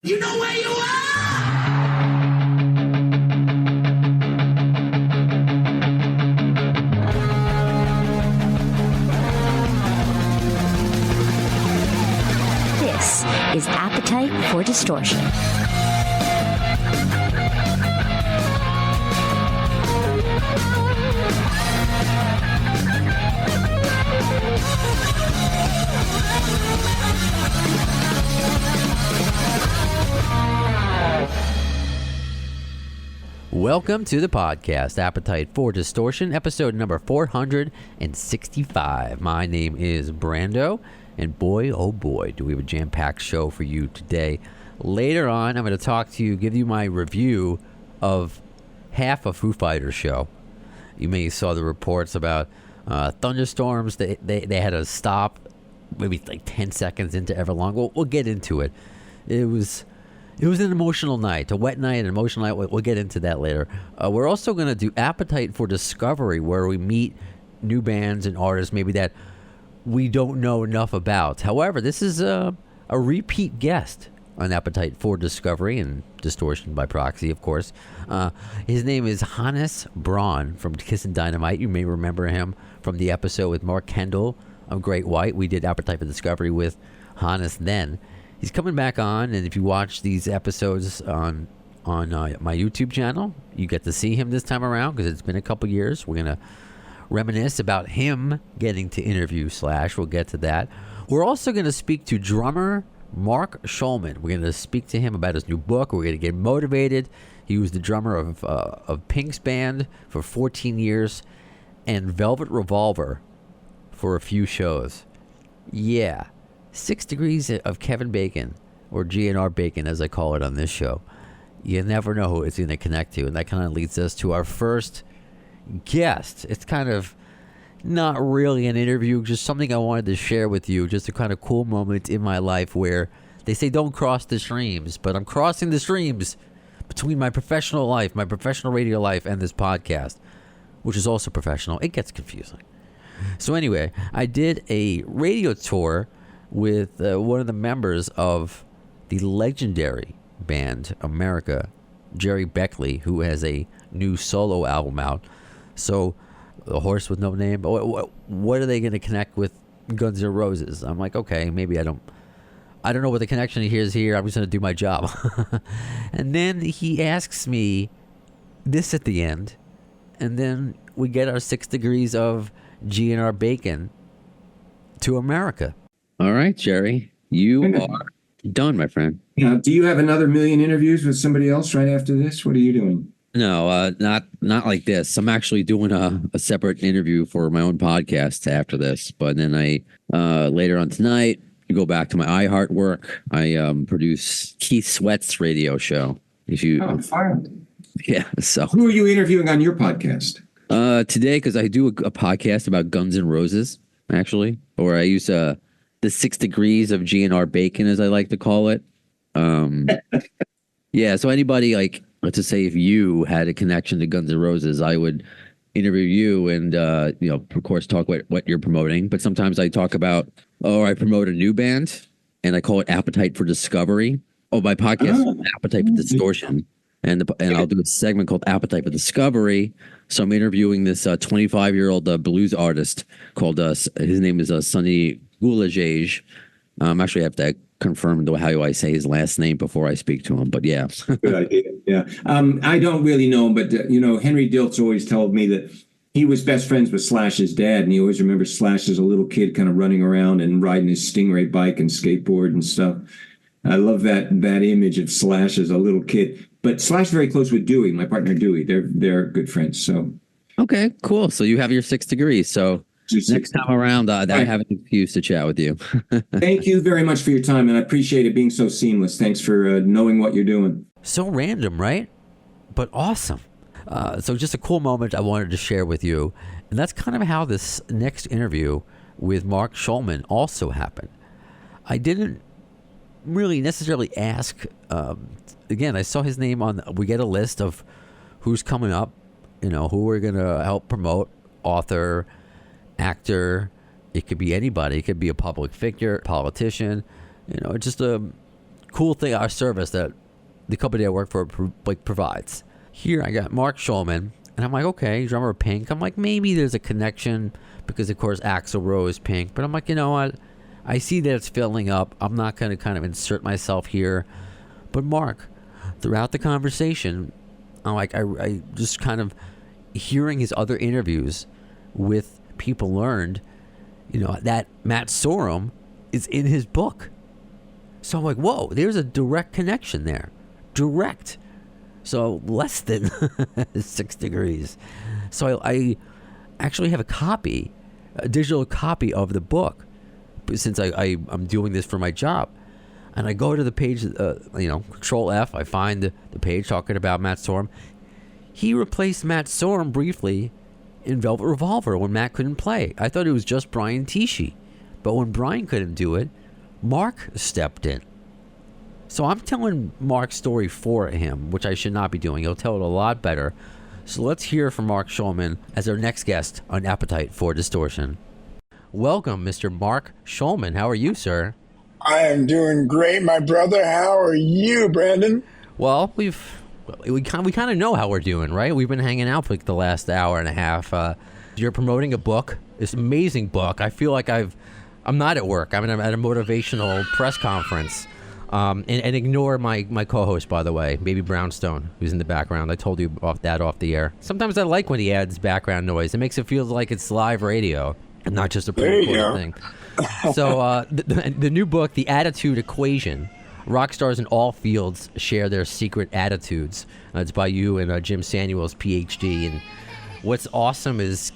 You know where you are! This is Appetite for Distortion. Welcome to the podcast, Appetite for Distortion, episode number 465. My name is Brando, and boy, oh boy, do we have a jam-packed show for you today. Later on, I'm going to talk to you, give you my review of half a Foo Fighters show. You may have saw the reports about thunderstorms. They had to stop maybe like 10 seconds into Everlong. We'll get into it. It was an emotional night, a wet night, an emotional night. We'll get into that later. We're also going to do Appetite for Discovery, where we meet new bands and artists maybe that we don't know enough about. However, this is a repeat guest on Appetite for Discovery and Distortion by proxy, of course. His name is Hannes Braun from Kissin Dynamite. You may remember him from the episode with Mark Kendall of Great White. We did Appetite for Discovery with Hannes then. He's coming back on, and if you watch these episodes on my YouTube channel, you get to see him this time around because it's been a couple years. We're going to reminisce about him getting to interview / we'll get to that. We're also going to speak to drummer Mark Schulman. We're going to speak to him about his new book. We're going to get motivated. He was the drummer of Pink's band for 14 years and Velvet Revolver for a few shows. Yeah. 6 degrees of Kevin Bacon, or GNR Bacon as I call it on this show. You never know who it's going to connect to, and that kind of leads us to our first guest. It's kind of not really an interview, just something I wanted to share with you, just a kind of cool moment in my life where they say don't cross the streams, but I'm crossing the streams between my professional life, my professional radio life, and this podcast, which is also professional. It gets confusing. So anyway, I did a radio tour with one of the members of the legendary band America, Gerry Beckley, who has a new solo album out. So, The Horse with No Name, what are they going to connect with Guns N' Roses? I'm like, okay, maybe I don't know what the connection is here. I'm just going to do my job. And then he asks me this at the end, and then we get our 6 degrees of GNR Bacon to America. All right, Gerry, you are done, my friend. Yeah. Do you have another million interviews with somebody else right after this? What are you doing? No, not like this. I'm actually doing a separate interview for my own podcast after this. But then I later on tonight, go back to my iHeart work. I produce Keith Sweat's radio show. Fine. Yeah. So who are you interviewing on your podcast? Today, because I do a podcast about Guns N' Roses, actually, or I use the 6 degrees of GNR Bacon, as I like to call it. Yeah, so anybody, like, let's just say if you had a connection to Guns N' Roses, I would interview you and, of course, talk what you're promoting. But sometimes I talk about, I promote a new band, and I call it Appetite for Discovery. My podcast is Appetite for Distortion. And I'll do a segment called Appetite for Discovery. So I'm interviewing this 25-year-old blues artist called, his name is Sonny Gulajage. Actually, I have to confirm how I say his last name before I speak to him. But yeah. Good idea. Yeah. I don't really know him, but, Henry Diltz always told me that he was best friends with Slash's dad. And he always remembers Slash as a little kid kind of running around and riding his Stingray bike and skateboard and stuff. I love that image of Slash as a little kid. But Slash very close with Dewey, my partner Dewey. They're good friends. So okay, cool. So you have your 6 degrees. So next time around, I have an excuse to chat with you. Thank you very much for your time, and I appreciate it being so seamless. Thanks for knowing what you're doing. So random, right? But awesome. So just a cool moment I wanted to share with you, and that's kind of how this next interview with Mark Schulman also happened. I didn't really necessarily ask. Again, I saw his name we get a list of who's coming up, who we're going to help promote, author, actor. It could be anybody. It could be a public figure, politician, just a cool thing, our service that the company I work for provides. Here I got Mark Schulman, and I'm like, okay, drummer of Pink. I'm like, maybe there's a connection because of course Axl Rose Pink, but I'm like, you know what? I see that it's filling up. I'm not going to kind of insert myself here. But Mark, throughout the conversation, I'm like, I just kind of hearing his other interviews with people learned, that Matt Sorum is in his book. So I'm like, whoa, there's a direct connection there. Direct. So less than 6 degrees. So I actually have a digital copy of the book, since I'm doing this for my job. And I go to the page, Control F, I find the page talking about Matt Sorum. He replaced Matt Sorum briefly in Velvet Revolver when Matt couldn't play. I thought it was just Brian Tichy. But when Brian couldn't do it, Mark stepped in. So I'm telling Mark's story for him, which I should not be doing. He'll tell it a lot better. So let's hear from Mark Schulman as our next guest on Appetite for Distortion. Welcome, Mr. Mark Schulman. How are you, sir? I am doing great, my brother. How are you, Brandon? Well, we kind of know how we're doing, right? We've been hanging out for the last hour and a half. You're promoting a book, this amazing book. I feel like I'm not at work. I'm at a motivational press conference. And ignore my co-host, by the way, Baby Brownstone, who's in the background. I told you off the air. Sometimes I like when he adds background noise. It makes it feel like it's live radio and not just a pre-recorded thing. So the new book, The Attitude Equation, Rockstars in All Fields Share Their Secret Attitudes. It's by you and Jim Samuels, PhD. And what's awesome is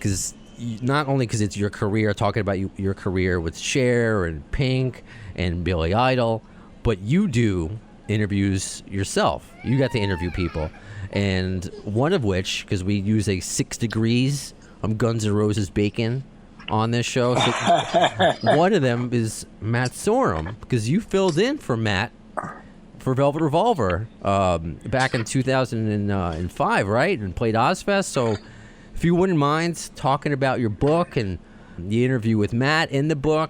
not only because it's your career, talking about your career with Cher and Pink and Billy Idol, but you do interviews yourself. You got to interview people. And one of which, because we use a 6 degrees Guns N' Roses bacon on this show. So one of them is Matt Sorum, because you filled in for Matt for Velvet Revolver back in 2005, right? And played Ozfest. So if you wouldn't mind talking about your book and the interview with Matt in the book,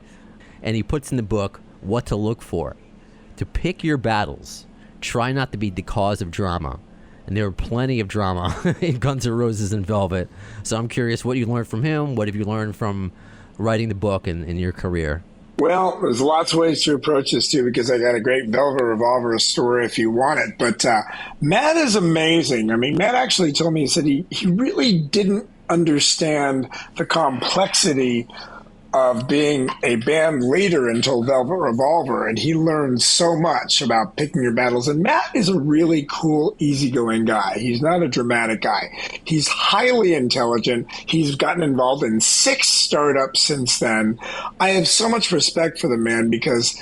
and he puts in the book what to look for. To pick your battles. Try not to be the cause of drama. And there were plenty of drama in Guns N' Roses and Velvet. So I'm curious what you learned from him. What have you learned from writing the book and in your career? Well, there's lots of ways to approach this, too, because I got a great Velvet Revolver story if you want it. But Matt is amazing. I mean, Matt actually told me, he said he really didn't understand the complexity of being a band leader until Velvet Revolver, and he learned so much about picking your battles. And Matt is a really cool, easygoing guy. He's not a dramatic guy. He's highly intelligent. He's gotten involved in 6 startups since then. I have so much respect for the man because,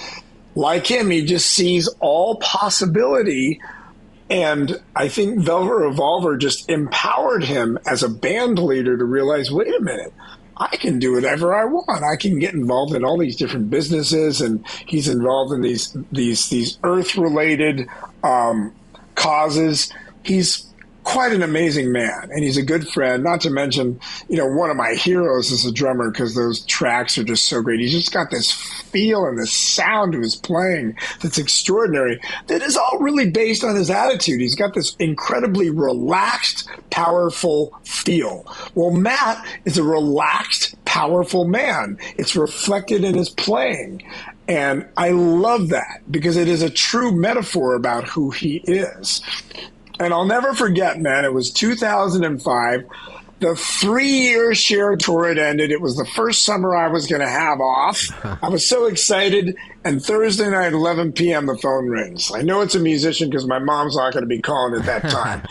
like him, he just sees all possibility. And I think Velvet Revolver just empowered him as a band leader to realize, wait a minute, I can do whatever I want. I can get involved in all these different businesses, and he's involved in these Earth-related causes. He's quite an amazing man, and he's a good friend. Not to mention, one of my heroes as a drummer because those tracks are just so great. He's just got this feel and this sound to his playing that's extraordinary. That is all really based on his attitude. He's got this incredibly relaxed, powerful feel. Well, Matt is a relaxed, powerful man. It's reflected in his playing. And I love that because it is a true metaphor about who he is. And I'll never forget, man, it was 2005. The 3-year Cher tour had ended. It was the first summer I was going to have off. I was so excited. And Thursday night, 11 p.m., the phone rings. I know it's a musician because my mom's not going to be calling at that time.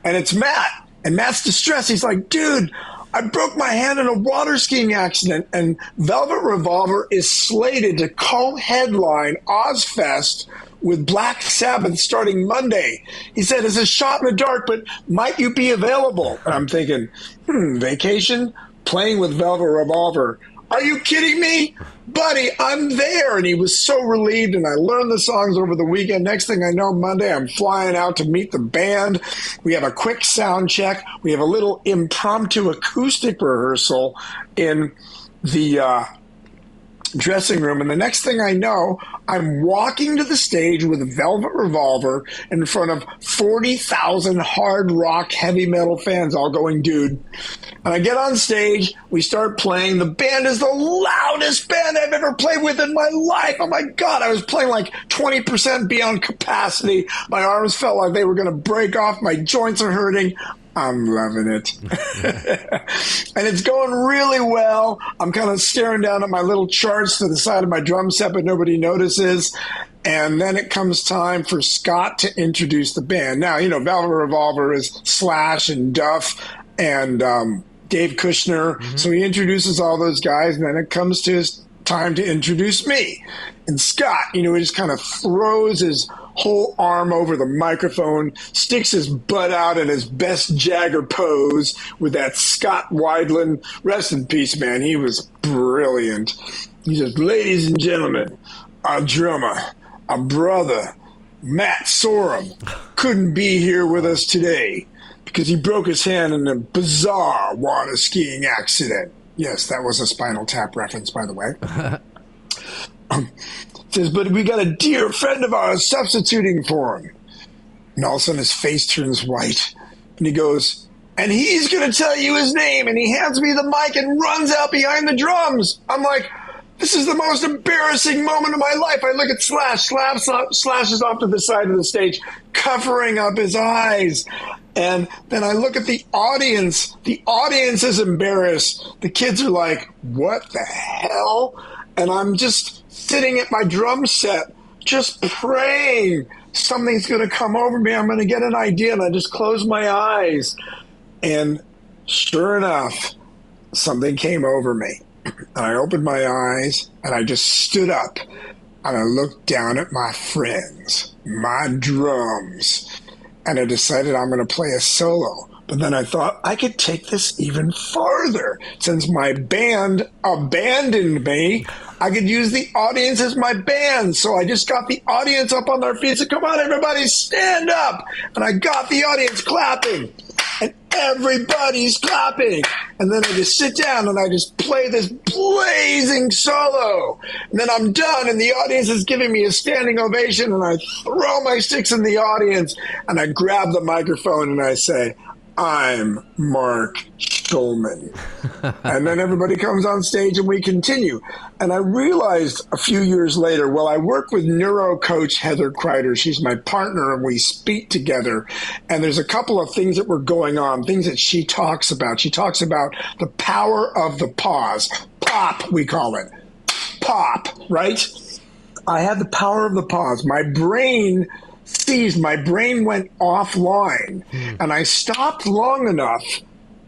And it's Matt. And Matt's distressed. He's like, dude, I broke my hand in a water skiing accident. And Velvet Revolver is slated to co-headline Ozfest with Black Sabbath starting Monday. He said, it's a shot in the dark, but might you be available? And I'm thinking, vacation? Playing with Velvet Revolver. Are you kidding me? Buddy, I'm there. And he was so relieved, and I learned the songs over the weekend. Next thing I know, Monday, I'm flying out to meet the band. We have a quick sound check. We have a little impromptu acoustic rehearsal in the dressing room, and the next thing I know, I'm walking to the stage with Velvet Revolver in front of 40,000 hard rock heavy metal fans all going, dude. And I get on stage, we start playing. The band is the loudest band I've ever played with in my life. Oh my God, I was playing like 20% beyond capacity. My arms felt like they were going to break off. My joints are hurting. I'm loving it. And it's going really well. I'm kind of staring down at my little charts to the side of my drum set, but nobody notices. And then it comes time for Scott to introduce the band. Now, Velvet Revolver is Slash and Duff and Dave Kushner. Mm-hmm. So he introduces all those guys, and then it comes to his time to introduce me. And Scott, he just kind of throws his whole arm over the microphone, sticks his butt out in his best Jagger pose with that Scott Weidland. Rest in peace, man. He was brilliant. He says, ladies and gentlemen, our drummer, our brother, Matt Sorum, couldn't be here with us today because he broke his hand in a bizarre water skiing accident. Yes, that was a Spinal Tap reference, by the way. Says, but we got a dear friend of ours substituting for him. And all of a sudden his face turns white. And he goes, and he's going to tell you his name. And he hands me the mic and runs out behind the drums. I'm like, this is the most embarrassing moment of my life. I look at Slash. Slash is off to the side of the stage, covering up his eyes. And then I look at the audience. The audience is embarrassed. The kids are like, what the hell? And I'm just sitting at my drum set, just praying something's going to come over me. I'm going to get an idea. And I just close my eyes. And sure enough, something came over me. And I opened my eyes and I just stood up and I looked down at my friends, my drums, and I decided I'm going to play a solo. But then I thought I could take this even farther. Since my band abandoned me, I could use the audience as my band. So I just got the audience up on their feet and said, come on, everybody, stand up. And I got the audience clapping. And everybody's clapping. And then I just sit down and I just play this blazing solo. And then I'm done and the audience is giving me a standing ovation. And I throw my sticks in the audience and I grab the microphone and I say, I'm Mark Schulman. And then everybody comes on stage and we continue. And I realized a few years later, well, I work with neuro coach Heather Kreider. She's my partner and we speak together. And there's a couple of things that were going on, things that she talks about. She talks about the power of the pause. Pop, we call it. Pop, right? I had the power of the pause. My brain went offline and I stopped long enough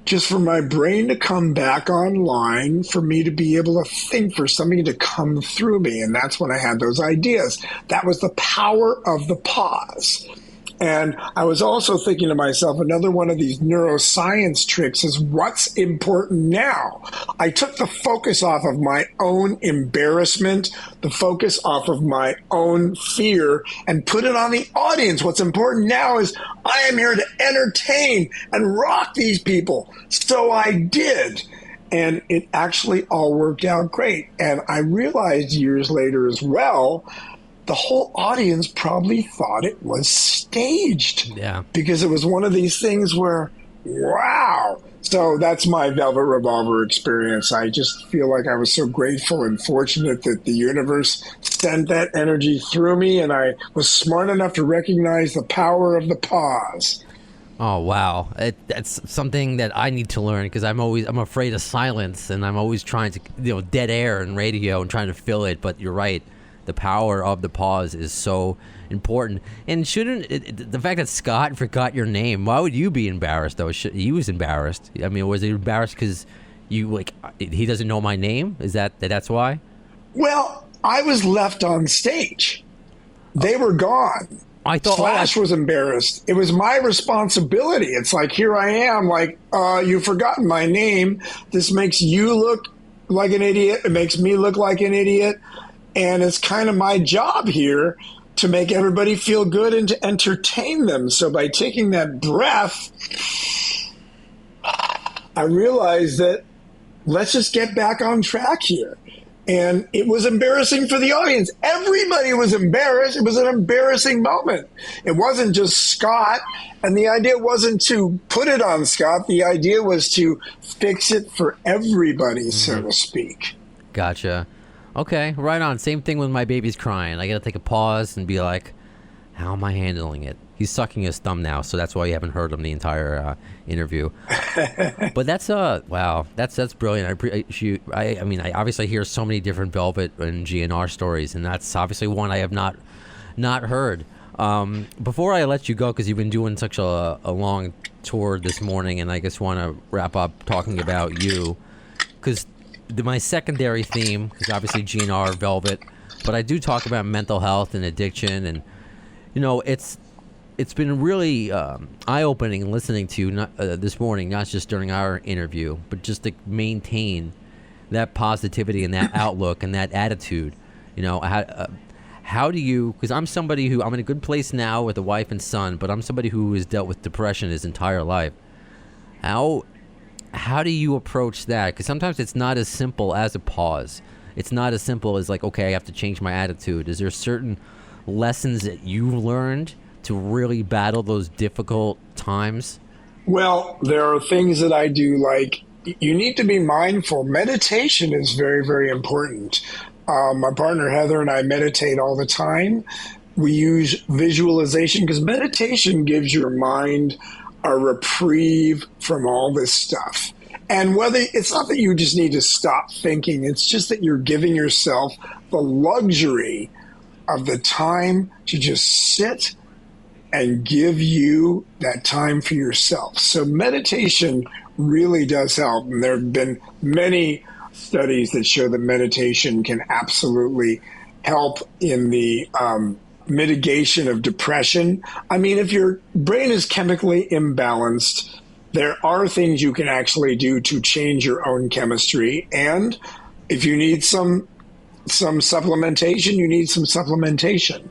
just for my brain to come back online, for me to be able to think, for something to come through me. And that's when I had those ideas. That was the power of the pause. And I was also thinking to myself, another one of these neuroscience tricks is what's important now. I took the focus off of my own embarrassment, the focus off of my own fear, and put it on the audience. What's important now is I am here to entertain and rock these people. So I did. And it actually all worked out great. And I realized years later as well, the whole audience probably thought it was staged. Yeah. Because it was one of these things where, wow. So that's my Velvet Revolver experience. I just feel like I was so grateful and fortunate that the universe sent that energy through me, and I was smart enough to recognize the power of the pause. Oh, wow. That's something that I need to learn because I'm afraid of silence, and I'm always trying to, dead air in radio and trying to fill it. But you're right. The power of the pause is so important. And the fact that Scott forgot your name, why would you be embarrassed, though? He was embarrassed. I mean, was he embarrassed because he doesn't know my name? Is that's why? Well, I was left on stage. They were gone. I thought Slash was embarrassed. It was my responsibility. It's like, here I am, you've forgotten my name. This makes you look like an idiot. It makes me look like an idiot. And it's kind of my job here to make everybody feel good and to entertain them. So by taking that breath, I realized that let's just get back on track here. And it was embarrassing for the audience. Everybody was embarrassed. It was an embarrassing moment. It wasn't just Scott. And the idea wasn't to put it on Scott. The idea was to fix it for everybody, so to speak. Gotcha. Okay, right on. Same thing with my baby's crying. I got to take a pause and be like, how am I handling it? He's sucking his thumb now, so that's why you haven't heard him the entire interview. But that's wow, that's brilliant. I mean, I obviously hear so many different Velvet and GNR stories, and that's obviously one I have not heard. Before I let you go, because you've been doing such a long tour this morning, and I just want to wrap up talking about you, because my secondary theme is obviously GNR, Velvet, but I do talk about mental health and addiction, and it's been really eye-opening listening to you this morning, not just during our interview, but just to maintain that positivity and that outlook and that attitude. How do you, because I'm somebody who, I'm in a good place now with a wife and son, but I'm somebody who has dealt with depression his entire life. How do you approach that? Because sometimes it's not as simple as a pause. It's not as simple as like, okay, I have to change my attitude. Is there certain lessons that you've learned to really battle those difficult times? Well, there are things that I do, like you need to be mindful. Meditation is very, very important. My partner Heather and I meditate all the time. We use visualization because meditation gives your mind a reprieve from all this stuff. And whether it's not that you just need to stop thinking, it's just that you're giving yourself the luxury of the time to just sit and give you that time for yourself. So meditation really does help. And there have been many studies that show that meditation can absolutely help in the mitigation of depression. I mean, if your brain is chemically imbalanced, there are things you can actually do to change your own chemistry. And if you need some supplementation, you need some supplementation.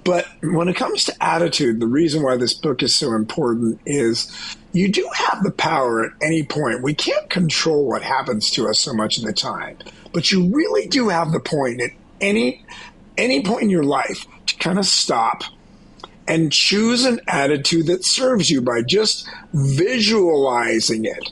But when it comes to attitude, the reason why this book is so important is you do have the power at any point. We can't control what happens to us so much of the time, but you really do have the point at any point in your life to kind of stop and choose an attitude that serves you by just visualizing it,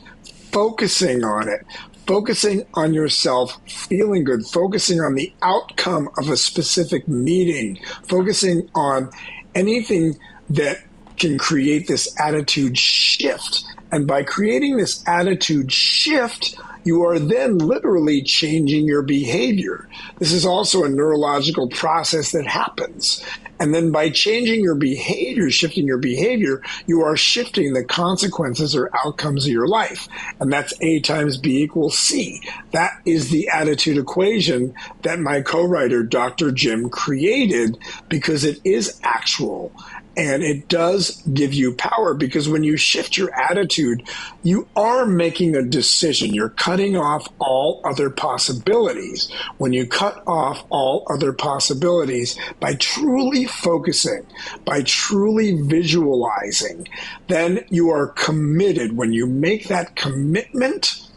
focusing on it, focusing on yourself, feeling good, focusing on the outcome of a specific meeting, focusing on anything that can create this attitude shift. And by creating this attitude shift, you are then literally changing your behavior. This is also a neurological process that happens. And then by changing your behavior, shifting your behavior, you are shifting the consequences or outcomes of your life. And that's A times B equals C. That is the attitude equation that my co-writer, Dr. Jim, created because it is actual. And it does give you power because when you shift your attitude, you are making a decision. You're cutting off all other possibilities. When you cut off all other possibilities by truly focusing, by truly visualizing, then you are committed. When you make that commitment,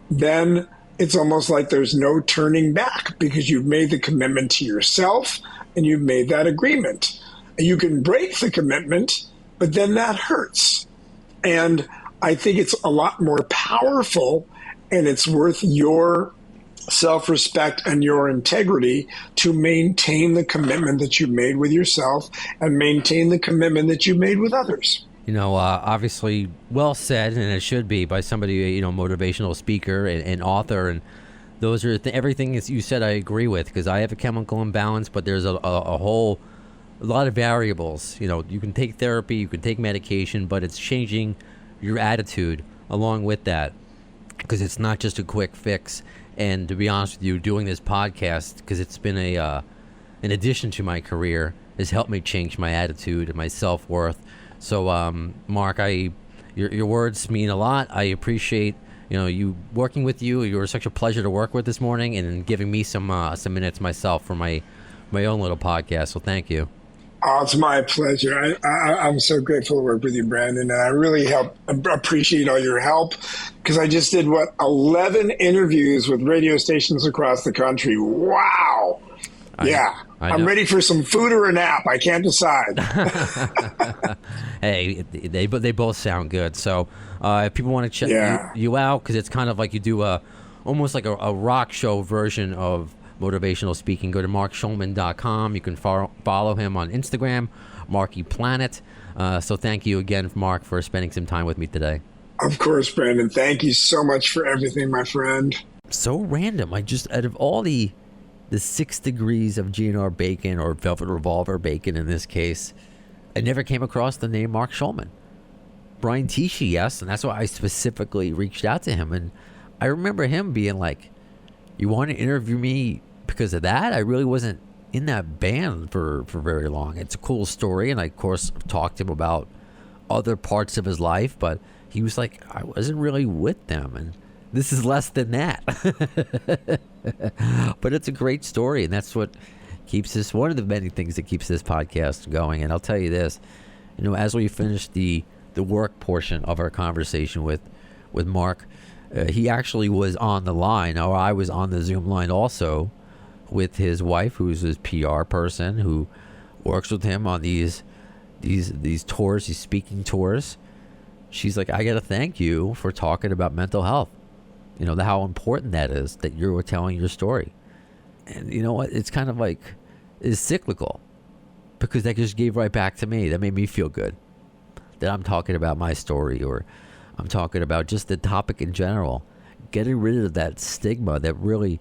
then it's almost like there's no turning back because you've made the commitment to yourself and you've made that agreement. You can break the commitment, but then that hurts. And I think it's a lot more powerful and it's worth your self-respect and your integrity to maintain the commitment that you made with yourself and maintain the commitment that you made with others. Obviously well said, and it should be by somebody, motivational speaker and author. And those are everything you said I agree with because I have a chemical imbalance, but there's a lot of variables. You can take therapy, you can take medication, but it's changing your attitude along with that because it's not just a quick fix. And to be honest with you, doing this podcast, because it's been an addition to my career, has helped me change my attitude and my self-worth. So, Mark, your words mean a lot. I appreciate you working with you. You were such a pleasure to work with this morning and giving me some minutes myself for my own little podcast. So thank you. Oh, it's my pleasure. I'm so grateful to work with you, Brandon, and I really appreciate all your help because I just did 11 interviews with radio stations across the country. Wow. Yeah. I'm ready for some food or a nap. I can't decide. Hey, they both sound good. So if people want to check you out, because it's kind of like you do almost like a rock show version of motivational speaking, go to markschulman.com. You can follow him on Instagram, Marky Planet. So thank you again, Mark, for spending some time with me today. Of course, Brandon. Thank you so much for everything, my friend. So random. I just, out of all the 6 degrees of GNR bacon, or Velvet Revolver bacon in this case, I never came across the name Mark Schulman. Brian Tichy, yes, and that's why I specifically reached out to him. And I remember him being like, you want to interview me because of that? I really wasn't in that band for very long. It's a cool story, and I, of course, talked to him about other parts of his life, but he was like, I wasn't really with them, and this is less than that. But it's a great story, and that's what keeps this, one of the many things that keeps this podcast going. And I'll tell you this, as we finish the work portion of our conversation with Mark, he actually was on the line, or I was on the Zoom line also, with his wife, who's his PR person, who works with him on these tours, these speaking tours. She's like, I got to thank you for talking about mental health. How important that is, that you're telling your story. And you know what? It's kind of like, it's cyclical, because that just gave right back to me. That made me feel good that I'm talking about my story, or I'm talking about just the topic in general, getting rid of that stigma that really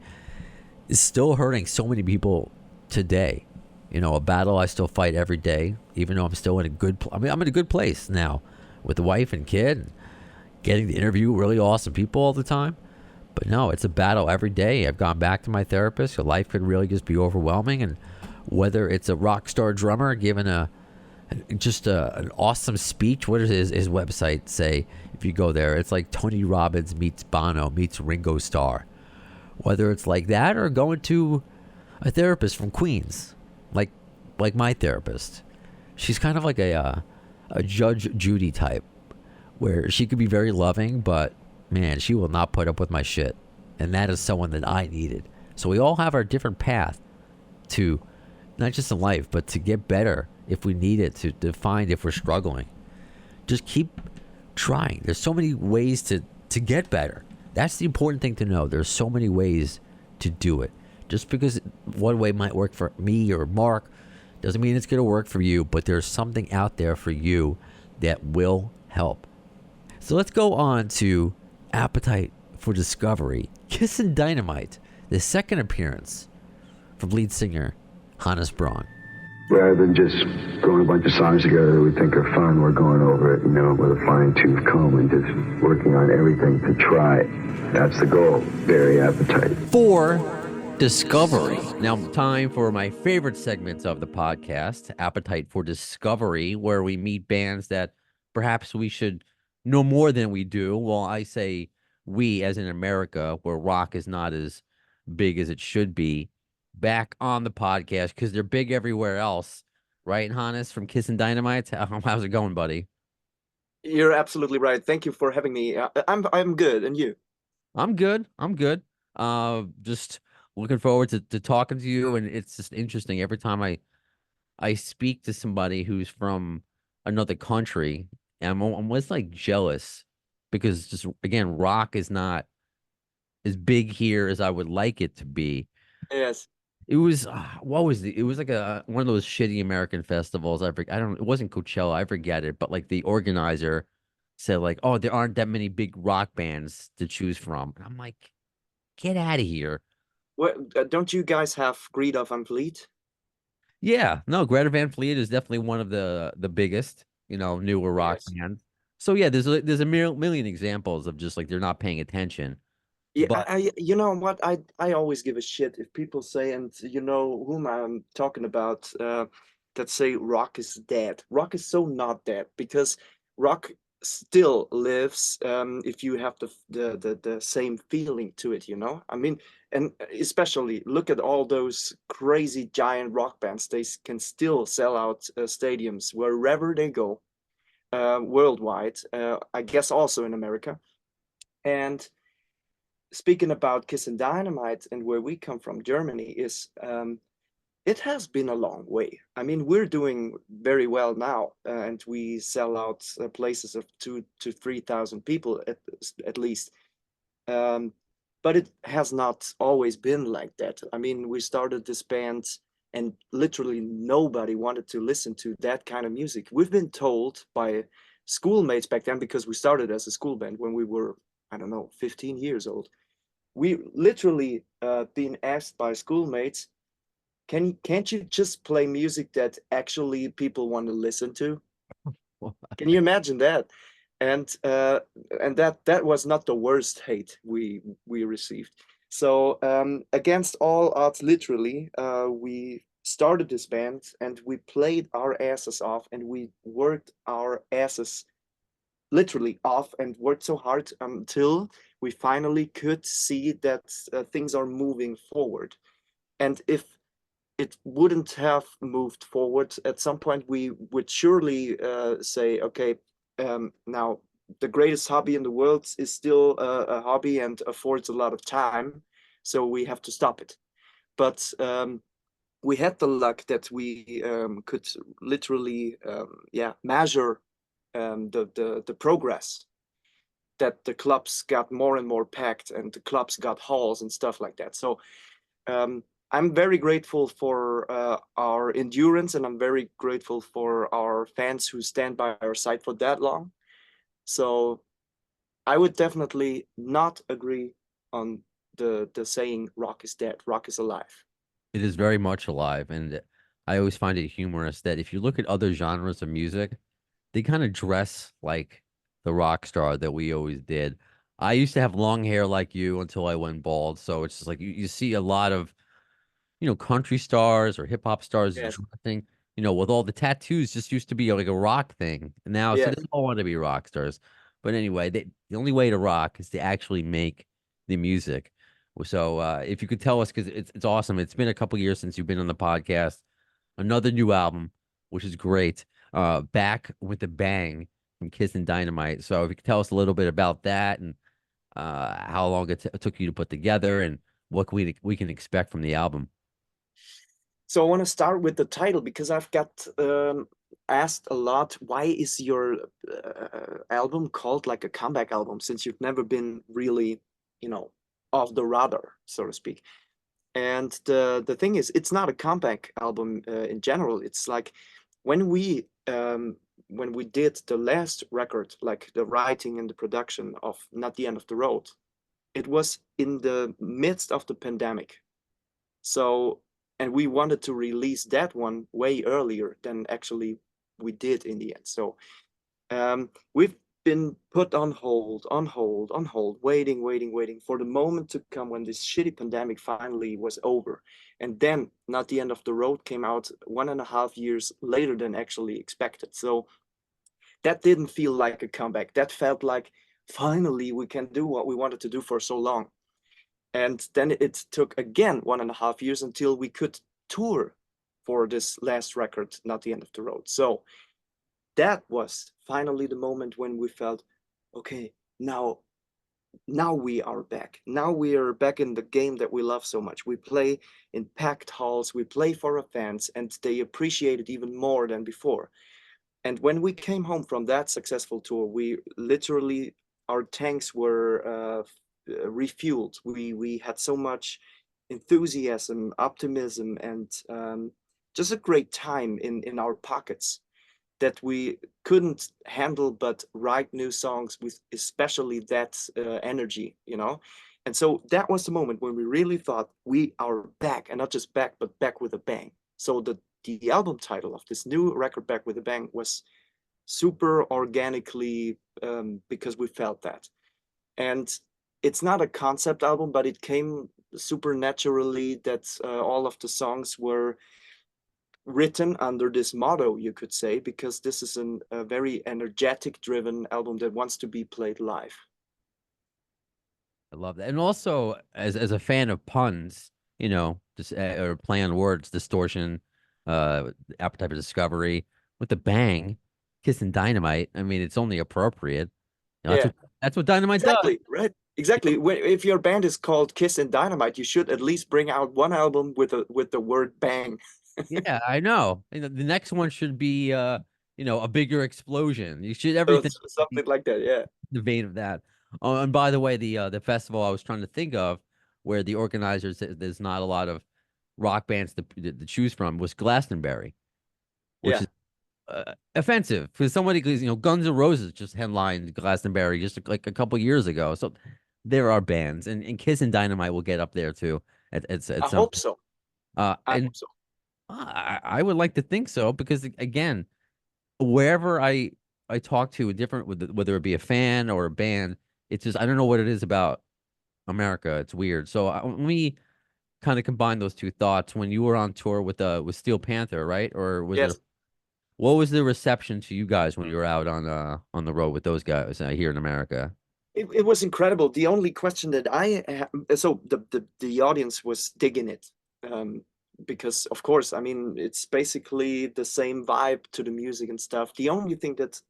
is still hurting so many people today. A battle I still fight every day, even though I'm still in I'm in a good place now with the wife and kid, and getting to interview really awesome people all the time. But no, it's a battle every day. I've gone back to my therapist. Your life could really just be overwhelming. And whether it's a rock star drummer giving an awesome speech, what does his website say? If you go there, it's like Tony Robbins meets Bono meets Ringo Starr. Whether it's like that, or going to a therapist from Queens, like my therapist. She's kind of like a Judge Judy type, where she could be very loving, but man, she will not put up with my shit. And that is someone that I needed. So we all have our different path to, not just in life, but to get better if we need it, to find if we're struggling. Just keep trying. There's so many ways to get better. That's the important thing to know. There's so many ways to do it. Just because one way might work for me or Mark doesn't mean it's going to work for you, but there's something out there for you that will help. So let's go on to Appetite for Discovery, Kissin Dynamite, the second appearance from lead singer Hannes Braun. Rather than just throwing a bunch of songs together that we think are fun, we're going over it, with a fine-tooth comb and just working on everything to try it. That's the goal. Very Appetite. For Discovery. Now, time for my favorite segments of the podcast, Appetite for Discovery, where we meet bands that perhaps we should know more than we do. Well, I say we, as in America, where rock is not as big as it should be, back on the podcast, because they're big everywhere else. Right, Hannes from Kissin Dynamite? How's it going, buddy? You're absolutely right. Thank you for having me. I'm good, and you? I'm good. Just looking forward to talking to you, and it's just interesting every time I speak to somebody who's from another country, and I'm almost like jealous, because just, again, rock is not as big here as I would like it to be. Yes. It was it was like one of those shitty American festivals. It wasn't Coachella, I forget it, but like the organizer said, like, oh, there aren't that many big rock bands to choose from. And I'm like, get out of here. What, don't you guys have Greta Van Fleet? Yeah, no, Greta Van Fleet is definitely one of the biggest, newer rock bands. So yeah, there's a million examples of just like they're not paying attention. Yeah, But you know what? I always give a shit if people say, and you know whom I'm talking about, that say rock is dead. Rock is so not dead, because rock still lives if you have the same feeling to it, you know. I mean, and especially look at all those crazy giant rock bands. They can still sell out stadiums wherever they go, worldwide, I guess also in America. And speaking about Kissin Dynamite and where we come from, Germany, is it has been a long way. I mean, we're doing very well now, and we sell out places of 2,000 to 3,000 people at least. But it has not always been like that. I mean, we started this band and literally nobody wanted to listen to that kind of music. We've been told by schoolmates back then, because we started as a school band when we were, I don't know, 15 years old. We literally been asked by schoolmates, can't you just play music that actually people want to listen to? Can you imagine that? And that was not the worst hate we received. So against all odds, literally, we started this band and we played our asses off and we worked our asses literally off and worked so hard until we finally could see that things are moving forward. And if it wouldn't have moved forward, at some point we would surely say, okay, now the greatest hobby in the world is still a hobby and affords a lot of time, so we have to stop it. But we had the luck that we could literally measure the progress, that the clubs got more and more packed and the clubs got halls and stuff like that. So I'm very grateful for our endurance, and I'm very grateful for our fans who stand by our side for that long. So I would definitely not agree on the saying rock is dead, rock is alive. It is very much alive, and I always find it humorous that if you look at other genres of music, they kind of dress like the rock star that we always did. I used to have long hair like you until I went bald, so it's just like you see a lot of, country stars or hip hop stars Yes. dressing, with all the tattoos just used to be like a rock thing. And now, so Yes. they all want to be rock stars. But anyway, the only way to rock is to actually make the music. So if you could tell us, because it's awesome. It's been a couple years since you've been on the podcast. Another new album, which is great. Back with a bang from Kissin Dynamite. So if you could tell us a little bit about that and how long it took you to put together and what we can expect from the album. So I want to start with the title, because I've got asked a lot, why is your album called like a comeback album, since you've never been really, off the radar, so to speak. And the thing is, it's not a comeback album in general. It's like when we did the last record, like the writing and the production of Not the End of the Road, it was in the midst of the pandemic. So, and we wanted to release that one way earlier than actually we did in the end. So we've been put on hold, waiting for the moment to come when this shitty pandemic finally was over. And then Not the End of the Road came out 1.5 years later than actually expected. So that didn't feel like a comeback. That felt like finally we can do what we wanted to do for so long. And then it took again 1.5 years until we could tour for this last record, Not the End of the Road. So that was finally the moment when we felt, okay, now we are back. Now we are back in the game that we love so much. We play in packed halls, we play for our fans, and they appreciate it even more than before. And when we came home from that successful tour, we literally, our tanks were refueled. We had so much enthusiasm, optimism, and just a great time in our pockets, that we couldn't handle but write new songs with especially that energy, And so that was the moment when we really thought we are back, and not just back, but back with a bang. So the album title of this new record, Back with a Bang, was super organically because we felt that. And it's not a concept album, but it came super naturally that all of the songs were written under this motto, you could say, because this is a very energetic driven album that wants to be played live. I love that. And also, as a fan of puns, just or play on words, distortion, appetite for discovery, with the bang, Kissin Dynamite. I mean, it's only appropriate. Yeah, that's what Dynamite does. exactly, right? Exactly. If your band is called Kissin Dynamite, you should at least bring out one album with the word bang. Yeah, I know. The next one should be, a bigger explosion. You should So everything something like that. Yeah. the vein of that. Oh, and by the way, the festival I was trying to think of, where the organizers there's not a lot of rock bands to choose from, was Glastonbury, which Yeah. is offensive because somebody, Guns N' Roses just headlined Glastonbury just like a couple years ago. So there are bands, and Kiss and Dynamite will get up there too. At I some hope so. I and hope so. I would like to think so because again, wherever I talk to a different, whether it be a fan or a band, it's just I don't know what it is about America. It's weird. So let me kind of combine those two thoughts. When you were on tour with Steel Panther, right? Or was it? Yes. What was the reception to you guys when you were out on the road with those guys here in America? It was incredible. The only question that so the audience was digging it, because of course, I mean, it's basically the same vibe to the music and stuff. The only thing that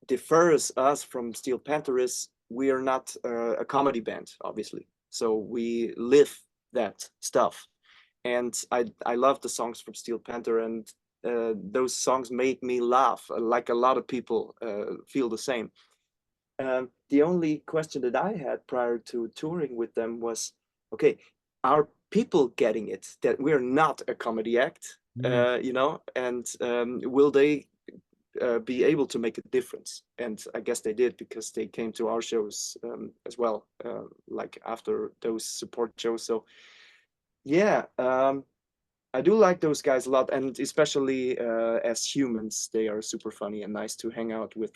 differs us from Steel Panther is we are not a comedy band, obviously. So we live that stuff, and I love the songs from Steel Panther, and those songs made me laugh. Like a lot of people feel the same. The only question that I had prior to touring with them was, okay, are people getting it that we're not a comedy act, and will they be able to make a difference? And I guess they did, because they came to our shows as well, like after those support shows. So yeah, I do like those guys a lot, and especially as humans, they are super funny and nice to hang out with.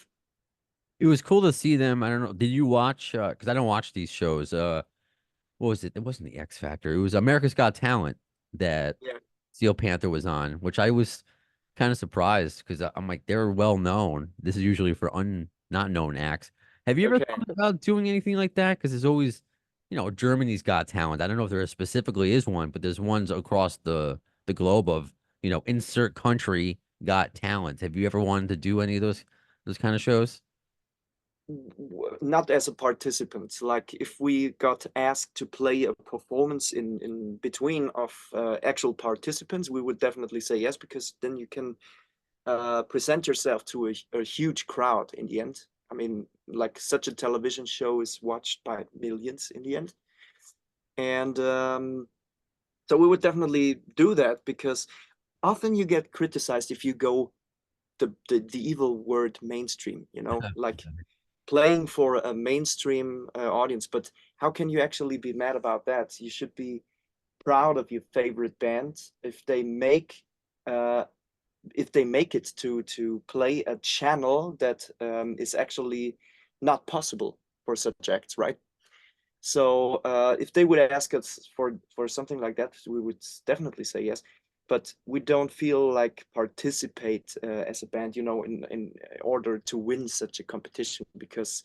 It was cool to see them. I don't know. Did you watch? Because I don't watch these shows. What was it? It wasn't the X Factor. It was America's Got Talent that Yeah. Steel Panther was on, which I was kind of surprised because I'm like, they're well known. This is usually for not known acts. Have you ever Okay. thought about doing anything like that? Because there's always, Germany's Got Talent. I don't know if there specifically is one, but there's ones across the globe of, insert country got talent. Have you ever wanted to do any of those kind of shows? Not as a participant. Like if we got asked to play a performance in between of actual participants, we would definitely say yes, because then you can present yourself to a huge crowd in the end. I mean, like, such a television show is watched by millions in the end. And so we would definitely do that, because often you get criticized if you go the evil word mainstream, like playing for a mainstream audience. But how can you actually be mad about that? You should be proud of your favorite band if they make it to play a channel that is actually not possible for such acts, right? So if they would ask us for something like that, we would definitely say yes. But we don't feel like participate as a band, in order to win such a competition, because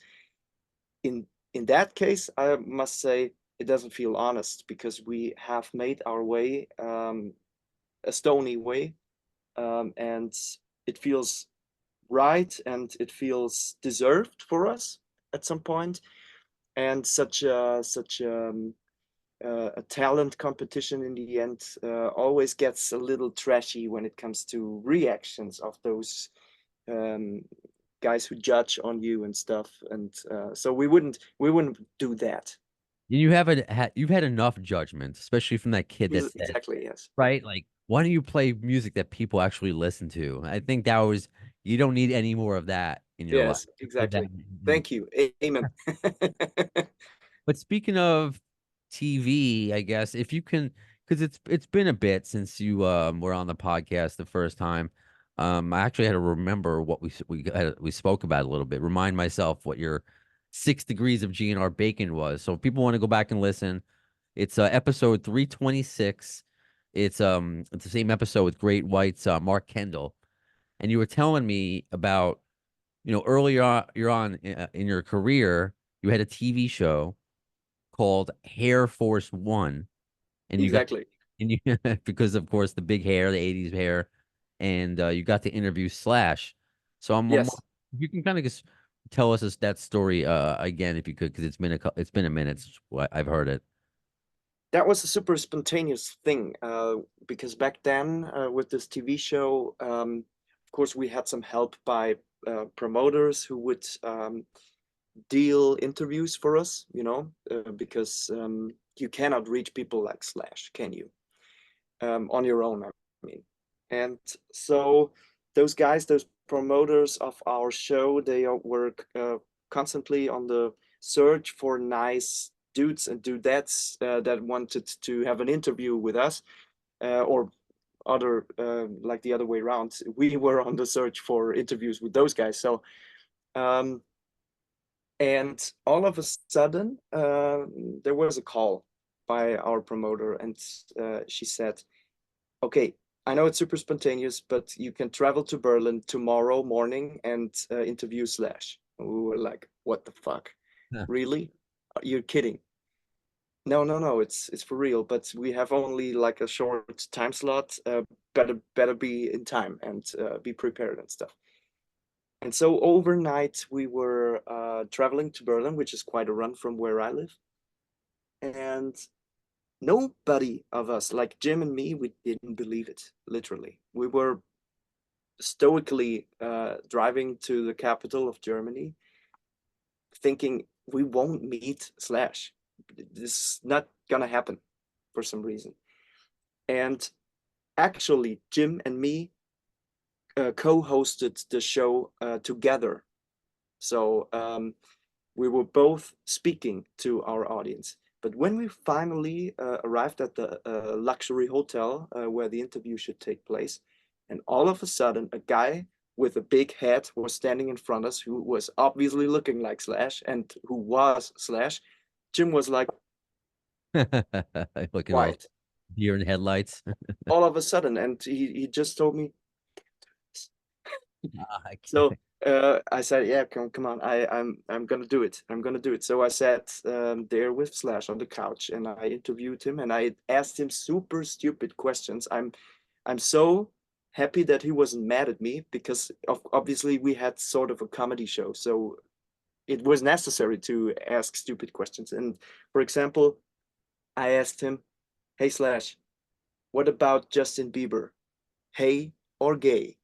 in that case, I must say it doesn't feel honest, because we have made our way a stony way, and it feels right, and it feels deserved for us at some point. And such a talent competition in the end always gets a little trashy when it comes to reactions of those guys who judge on you and stuff. And so we wouldn't do that. You've had enough judgment, especially from that kid that said, Exactly, yes. right? Like, why don't you play music that people actually listen to? I think you don't need any more of that in your life. Yes, exactly. Thank you. Amen. But speaking of TV, I guess if you can, because it's been a bit since you were on the podcast the first time. I actually had to remember what we spoke about a little bit. Remind myself what your 6 degrees of GNR bacon was. So if people want to go back and listen, it's episode 326. It's the same episode with Great White's Mark Kendall, and you were telling me about, earlier on, you're on in your career, you had a TV show called Hair Force One, and you got Exactly. and you because of course the big hair, the '80s hair, and you got to interview Slash. So Yes. if you can kind of just tell us that story again, if you could, because it's been a minute since I've heard it. That was a super spontaneous thing, because back then, with this TV show, of course, we had some help by promoters who would deal interviews for us, because you cannot reach people like Slash, can you? On your own, I mean. And so those guys, those promoters of our show, they were constantly on the search for nice dudes and dudettes that wanted to have an interview with us, or other like the other way around. We were on the search for interviews with those guys. So and all of a sudden there was a call by our promoter, and she said, okay, I know it's super spontaneous, but you can travel to Berlin tomorrow morning and interview Slash. And we were like, what the fuck? Yeah. Really? You're kidding? No, it's for real, but we have only like a short time slot. Better be in time and be prepared and stuff. And so overnight we were traveling to Berlin, which is quite a run from where I live. And nobody of us, like Jim and me, we didn't believe it, literally. We were stoically driving to the capital of Germany, thinking we won't meet Slash. This is not gonna happen for some reason. And actually, Jim and me co-hosted the show together. So we were both speaking to our audience. But when we finally arrived at the luxury hotel where the interview should take place, and all of a sudden a guy with a big hat was standing in front of us, who was obviously looking like Slash and who was Slash, Jim was like, Looking all quiet. deer in headlights. All of a sudden, and he just told me. I can't. So I said, yeah, come on, I'm gonna do it. I'm gonna do it. So I sat there with Slash on the couch, and I interviewed him, and I asked him super stupid questions. I'm so happy that he wasn't mad at me, because obviously we had sort of a comedy show, so it was necessary to ask stupid questions. And for example, I asked him, hey Slash, what about Justin Bieber? Hey or gay?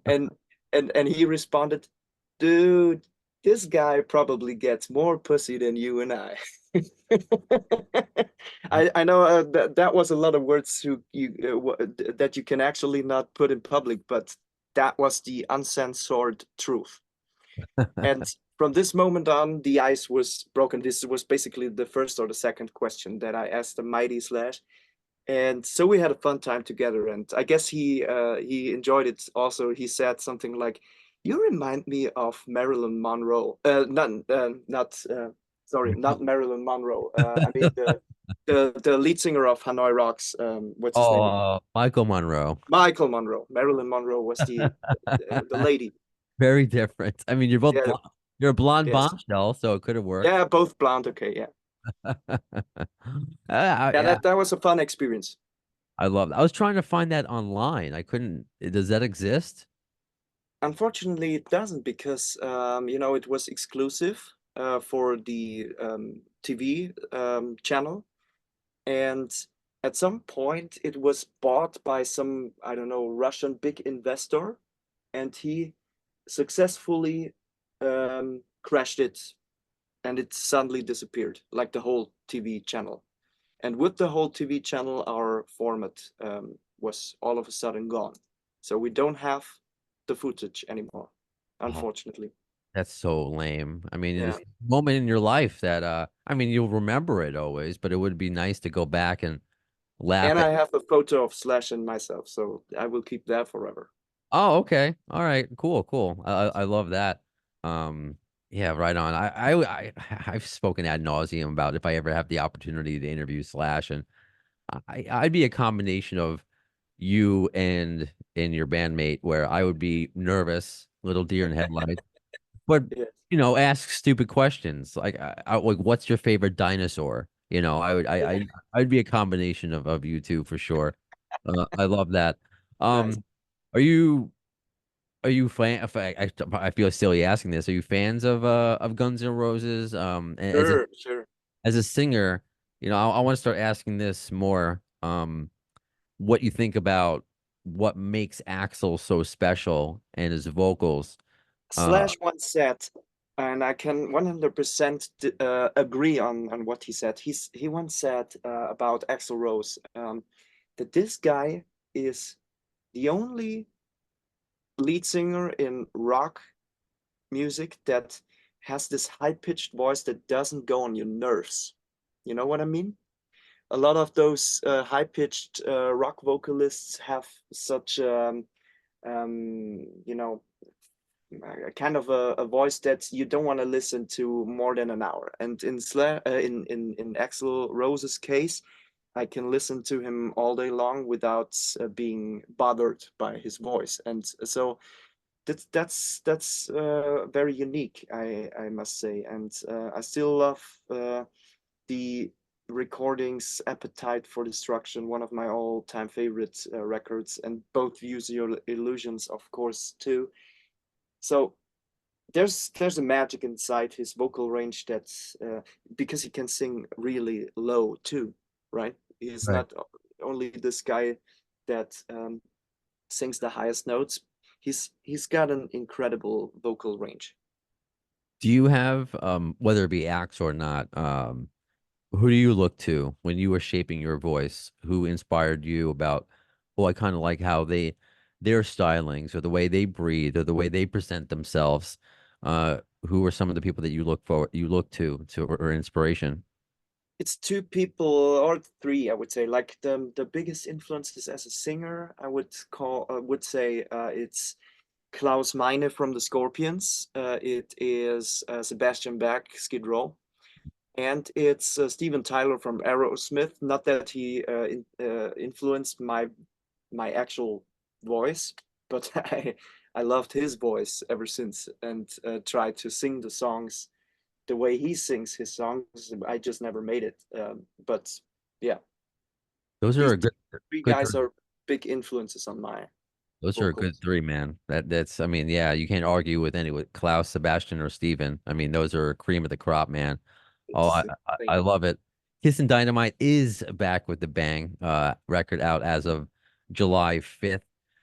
and and he responded, dude, this guy probably gets more pussy than you and I. I know that was a lot of words that you can actually not put in public, but that was the uncensored truth. And from this moment on, the ice was broken. This was basically the first or the second question that I asked the mighty Slash. And so we had a fun time together, and I guess he enjoyed it also. He said something like, you remind me of Marilyn Monroe. Not Marilyn Monroe. I mean the lead singer of Hanoi Rocks. What's his name? Oh, Michael Monroe. Michael Monroe. Marilyn Monroe was the lady. Very different. I mean, you're both Yeah. you're a blonde Yes. bombshell, so it could have worked. Yeah, both blonde. Okay, yeah. Yeah, That was a fun experience. I love that. I was trying to find that online. I couldn't. Does that exist? Unfortunately, it doesn't, because it was exclusive for the TV channel, and at some point it was bought by some, I don't know, Russian big investor, and he successfully crashed it, and it suddenly disappeared, like the whole TV channel. And with the whole TV channel, our format was all of a sudden gone. So we don't have the footage anymore, unfortunately. That's so lame. I mean, Yeah. it's a moment in your life that I mean, you'll remember it always, but it would be nice to go back and laugh And at. I have a photo of Slash and myself, so I will keep that forever. Oh, okay. All right. Cool, cool. I love that. Yeah, right on. I've spoken ad nauseum about if I ever have the opportunity to interview Slash, and I'd be a combination of you and your bandmate, where I would be nervous, little deer in headlights, but Yes. ask stupid questions like what's your favorite dinosaur? I would I'd be a combination of you two for sure. I love that. Nice. Are you fan? If I feel silly asking this. Are you fans of Guns N' Roses? Sure, sure. As a singer, I want to start asking this more. What you think about what makes Axl so special and his vocals? Uh, Slash once said, and I can 100% agree on what he said. He once said about Axl Rose that this guy is the only lead singer in rock music that has this high-pitched voice that doesn't go on your nerves. You know what I mean? A lot of those high-pitched rock vocalists have such you know, a kind of a voice that you don't want to listen to more than an hour. And in Axl Rose's case, I can listen to him all day long without being bothered by his voice. And so that's very unique, I must say. And I still love the recordings Appetite for Destruction, one of my all-time favorite records, and both Use Your Illusions, of course, too. So there's a magic inside his vocal range that's because he can sing really low too, right? He's Right. not only this guy that sings the highest notes. He's got an incredible vocal range. Do you have, whether it be acts or not, who do you look to when you were shaping your voice? Who inspired you about, oh, I kind of like how their stylings or the way they breathe or the way they present themselves? Who are some of the people that you look to or inspiration? It's two people or three, I would say. Like the biggest influences as a singer, I would say it's Klaus Meine from the Scorpions. It is Sebastian Bach, Skid Row, and it's Steven Tyler from Aerosmith. Not that he influenced my actual voice, but I loved his voice ever since, and tried to sing the songs the way he sings his songs. I just never made it. But yeah, Those are these a good three good guys are big influences on my Those are a good vocals. three, man. I mean, yeah, you can't argue with Klaus, Sebastian, or Steven. I mean, those are cream of the crop, man. Oh, It's I insane. love it. Kissin Dynamite is back with the bang. Record out as of July 5th.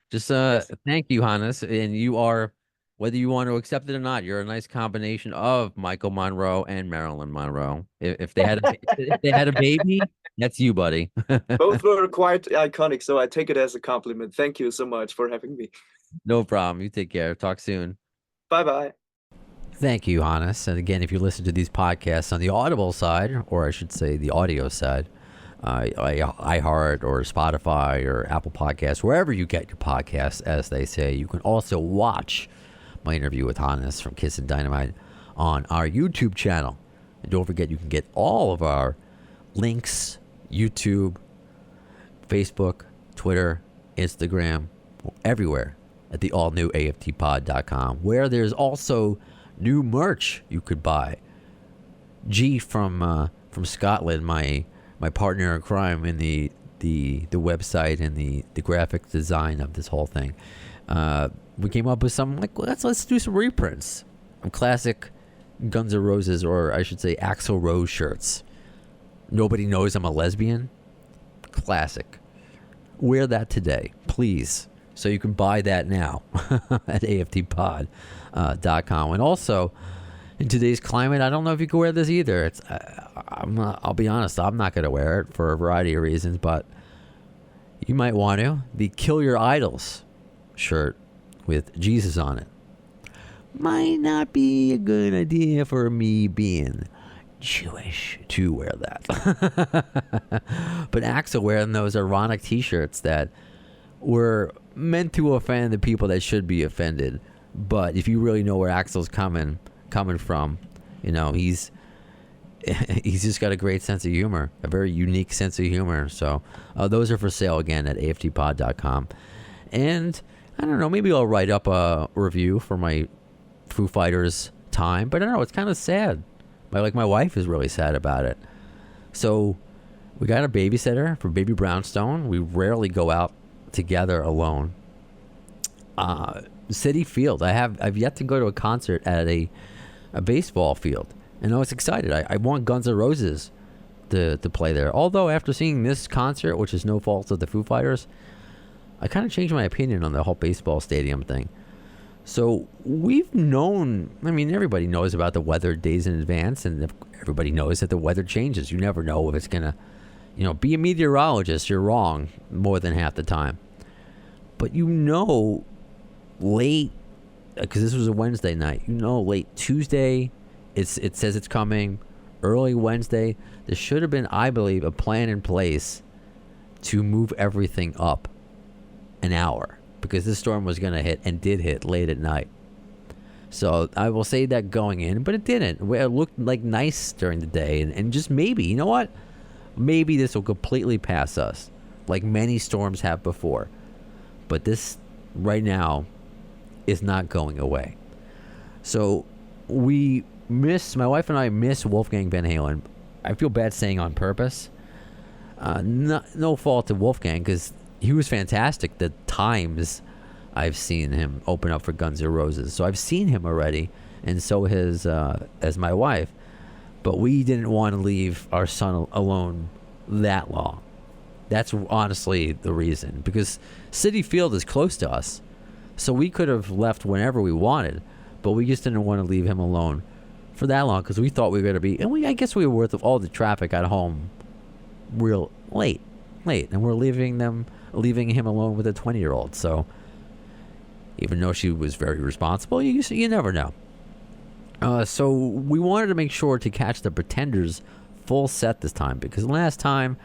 Just Yes. thank you, Hannes. And you are, whether you want to accept it or not, you're a nice combination of Michael Monroe and Marilyn Monroe. If they had if they had a baby, that's you, buddy. Both were quite iconic, so I take it as a compliment. Thank you so much for having me. No problem. You take care. Talk soon. Bye bye. Thank you, Hannes. And again, if you listen to these podcasts on the Audible side, or I should say the audio side, iHeart or Spotify or Apple Podcasts, wherever you get your podcasts, as they say, you can also watch my interview with Hannes from Kissin Dynamite on our YouTube channel. And don't forget, you can get all of our links, YouTube, Facebook, Twitter, Instagram, everywhere at the all new AFTpod.com, where there's also new merch you could buy. G from Scotland, my partner in crime in the website and the graphic design of this whole thing. We came up with some like let's do some reprints of classic Guns N' Roses, or I should say Axl Rose shirts. Nobody knows I'm a lesbian. Classic. Wear that today, please. So you can buy that now at aftpod.com. And also, in today's climate, I don't know if you can wear this either. I'll be honest, I'm not going to wear it for a variety of reasons, but you might want to. The Kill Your Idols shirt with Jesus on it might not be a good idea for me being Jewish to wear that. But Axl wearing those ironic t-shirts that were meant to offend the people that should be offended. But if you really know where Axl's coming from, he's he's just got a great sense of humor, a very unique sense of humor. So those are for sale again at aftpod.com. And I don't know, maybe I'll write up a review for my Foo Fighters time, but I don't know, it's kind of sad. My wife is really sad about it. So we got a babysitter for baby Brownstone. We rarely go out together alone. City Field. I've yet to go to a concert at a baseball field, and I was excited. I want Guns N' Roses to play there. Although after seeing this concert, which is no fault of the Foo Fighters, I kind of changed my opinion on the whole baseball stadium thing. So we've known, I mean, everybody knows about the weather days in advance, and everybody knows that the weather changes. You never know if it's going to, be a meteorologist, you're wrong more than half the time. But late, because this was a Wednesday night, late Tuesday, it says it's coming, early Wednesday, there should have been, I believe, a plan in place to move everything up an hour, because this storm was going to hit, and did hit late at night. So I will say that going in, but it didn't. It looked like nice during the day, and just maybe, you know what? Maybe this will completely pass us, like many storms have before. But this, right now, is not going away. So my wife and I miss Wolfgang Van Halen. I feel bad saying on purpose. No fault to Wolfgang, because he was fantastic the times I've seen him open up for Guns N' Roses. So I've seen him already, and so has my wife. But we didn't want to leave our son alone that long. That's honestly the reason, because Citi Field is close to us, so we could have left whenever we wanted, but we just didn't want to leave him alone for that long, because we thought we were going to be, and I guess we were worth of all the traffic at home real late, and we're leaving him alone with a 20-year-old. So even though she was very responsible, you never know. So we wanted to make sure to catch the Pretenders full set this time, because last time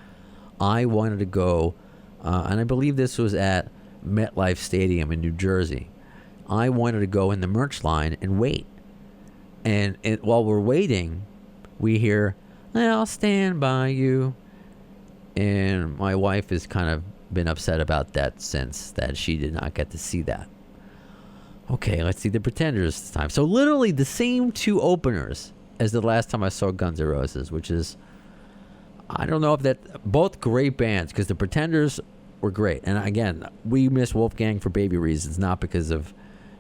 I wanted to go, and I believe this was at MetLife Stadium in New Jersey. I wanted to go in the merch line and wait. And while we're waiting, we hear, "I'll stand by you." And my wife has kind of been upset about that since, that she did not get to see that. Okay, let's see the Pretenders this time. So literally the same two openers as the last time I saw Guns N' Roses, which is, I don't know if that, both great bands, because the Pretenders were great. And again, we miss Wolfgang for baby reasons, not because of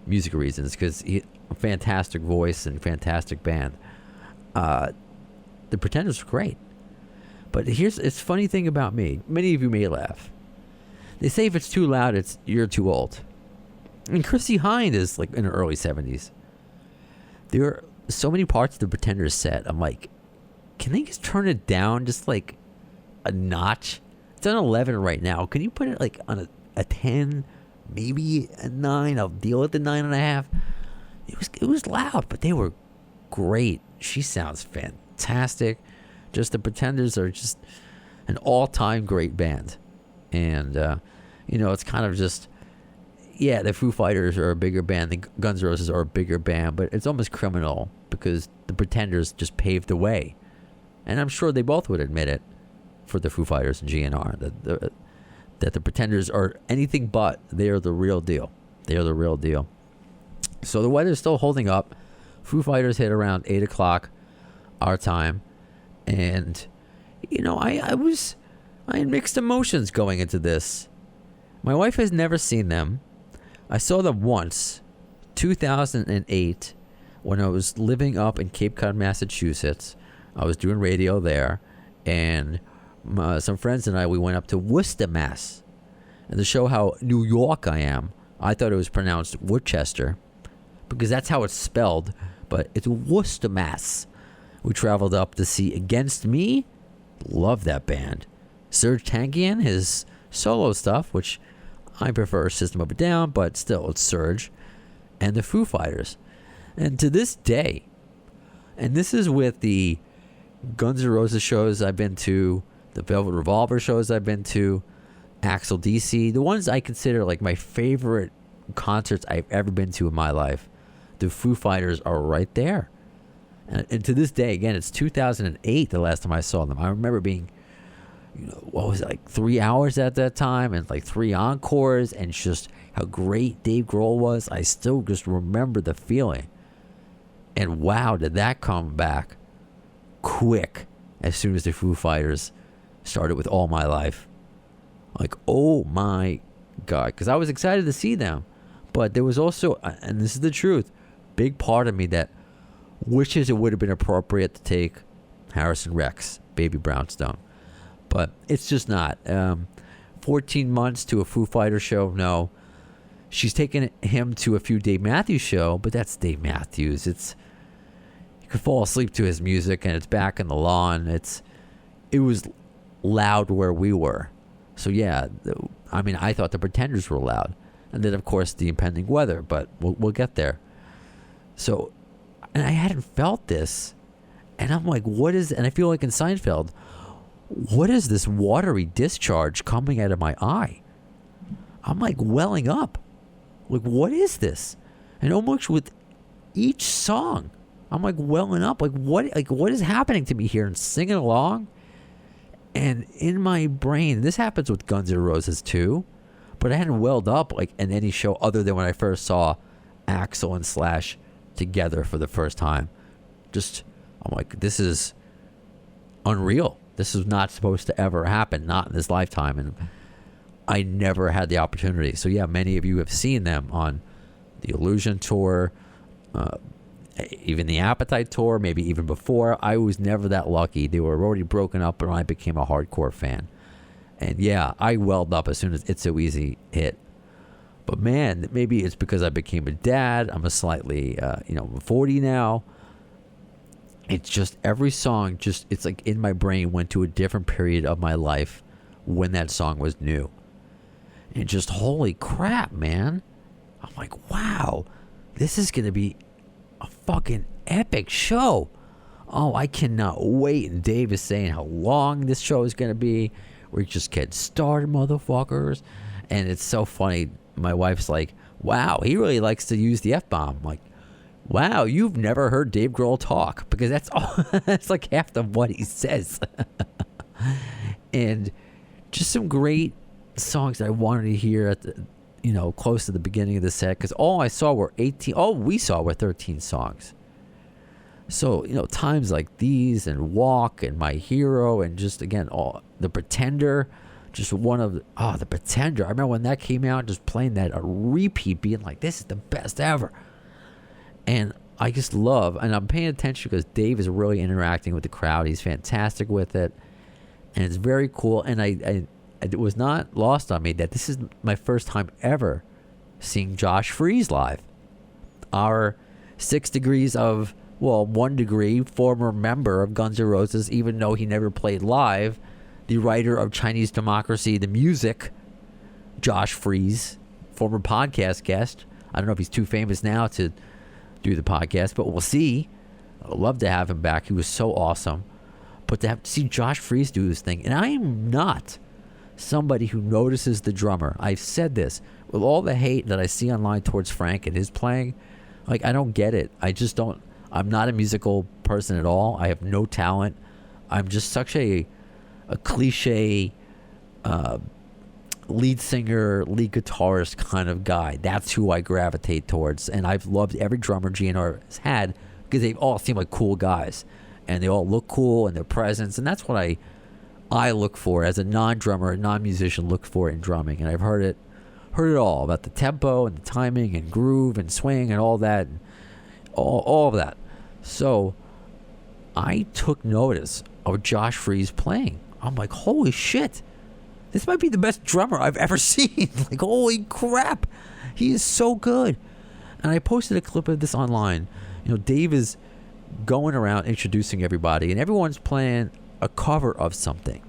music reasons, because he a fantastic voice and fantastic band. The Pretenders were great. But it's funny thing about me. Many of you may laugh. They say if it's too loud, you're too old. And Chrissie Hynde is like in her early 70s. There are so many parts of the Pretenders set. I'm like, can they just turn it down just like a notch? It's on 11 right now. Can you put it like on a 10, maybe a 9? I'll deal with the 9.5. It was loud, but they were great. She sounds fantastic. Just the Pretenders are just an all-time great band. And, it's kind of just, yeah, the Foo Fighters are a bigger band. The Guns N' Roses are a bigger band, but it's almost criminal because the Pretenders just paved the way. And I'm sure they both would admit it for the Foo Fighters and GNR, that the Pretenders are anything but. They are the real deal. They are the real deal. So the weather's still holding up. Foo Fighters hit around 8 o'clock our time. And, I had mixed emotions going into this. My wife has never seen them. I saw them once, 2008, when I was living up in Cape Cod, Massachusetts. I was doing radio there, and some friends and we went up to Worcester, Mass. And to show how New York I am, I thought it was pronounced Worcester, because that's how it's spelled, but it's Worcester, Mass. We traveled up to see Against Me. Love that band. Serge Tankian, his solo stuff, which I prefer System of a Down, but still, it's Serge. And the Foo Fighters. And to this day, and this is with the Guns N' Roses shows I've been to, the Velvet Revolver shows I've been to, Axl DC, the ones I consider like my favorite concerts I've ever been to in my life, the Foo Fighters are right there. And to this day, again, it's 2008 the last time I saw them. I remember being, what was it, like 3 hours at that time, and like 3 encores, and just how great Dave Grohl was. I still just remember the feeling. And wow, did that come back quick as soon as the Foo Fighters started with All My Life. Like, oh my God, because I was excited to see them. But there was also, and this is the truth, big part of me that wishes it would have been appropriate to take Harrison Rex, Baby Brownstone. But it's just not. 14 months to a Foo Fighters show, no. She's taken him to a few Dave Matthews show, but that's Dave Matthews. You could fall asleep to his music, and it's back in the lawn. It was loud where we were. So yeah, I mean, I thought the Pretenders were loud. And then, of course, the impending weather, but we'll get there. So, and I hadn't felt this. And I'm like, what is, and I feel like in Seinfeld, what is this watery discharge coming out of my eye? I'm like welling up. Like, what is this? And almost with each song, I'm like welling up. Like what is happening to me here? And singing along. And in my brain, this happens with Guns N' Roses too, but I hadn't welled up like in any show other than when I first saw Axl and Slash together for the first time. I'm like, this is unreal. This is not supposed to ever happen, not in this lifetime. And I never had the opportunity. So yeah, many of you have seen them on the Illusion tour, even the Appetite tour, maybe even before. I was never that lucky. They were already broken up when I became a hardcore fan. And yeah, I welled up as soon as It's So Easy hit. But man, maybe it's because I became a dad. I'm a slightly, I'm 40 now. It's just every song, it's like in my brain went to a different period of my life when that song was new. And just holy crap, man. I'm like, wow, this is going to be a fucking epic show. Oh, I cannot wait. And Dave is saying how long this show is going to be. We're just getting started, motherfuckers. And it's so funny. My wife's like, wow, he really likes to use the F-bomb. I'm like, wow, you've never heard Dave Grohl talk, because that's all. That's like half of what he says. And just some great songs that I wanted to hear at the, close to the beginning of the set, because all we saw were 13 songs. So, times like these and Walk and My Hero and just, again, all The Pretender, just one of The Pretender. I remember when that came out, just playing that a repeat, being like, this is the best ever. And I just love, and I'm paying attention because Dave is really interacting with the crowd. He's fantastic with it. And it's very cool. And it was not lost on me that this is my first time ever seeing Josh Freese live. Our 6 degrees of, 1 degree, former member of Guns N' Roses, even though he never played live, the writer of Chinese Democracy, the music, Josh Freese, former podcast guest. I don't know if he's too famous now to do the podcast, but we'll see. I'd love to have him back. He was so awesome. But to see Josh Freese do his thing, and I am not somebody who notices the drummer. I've said this. With all the hate that I see online towards Frank and his playing, like, I don't get it. I just don't. I'm not a musical person at all. I have no talent. I'm just such a cliche lead singer, lead guitarist kind of guy. That's who I gravitate towards. And I've loved every drummer GNR has had because they all seem like cool guys. And they all look cool in their presence. And that's what I look for as a non-drummer, a non-musician, look for in drumming. And I've heard it all about the tempo and the timing and groove and swing and all that, and all of that. So I took notice of Josh Freese playing. I'm like, holy shit, this might be the best drummer I've ever seen. Like, holy crap, he is so good. And I posted a clip of this online. Dave is going around introducing everybody, and everyone's playing a cover of something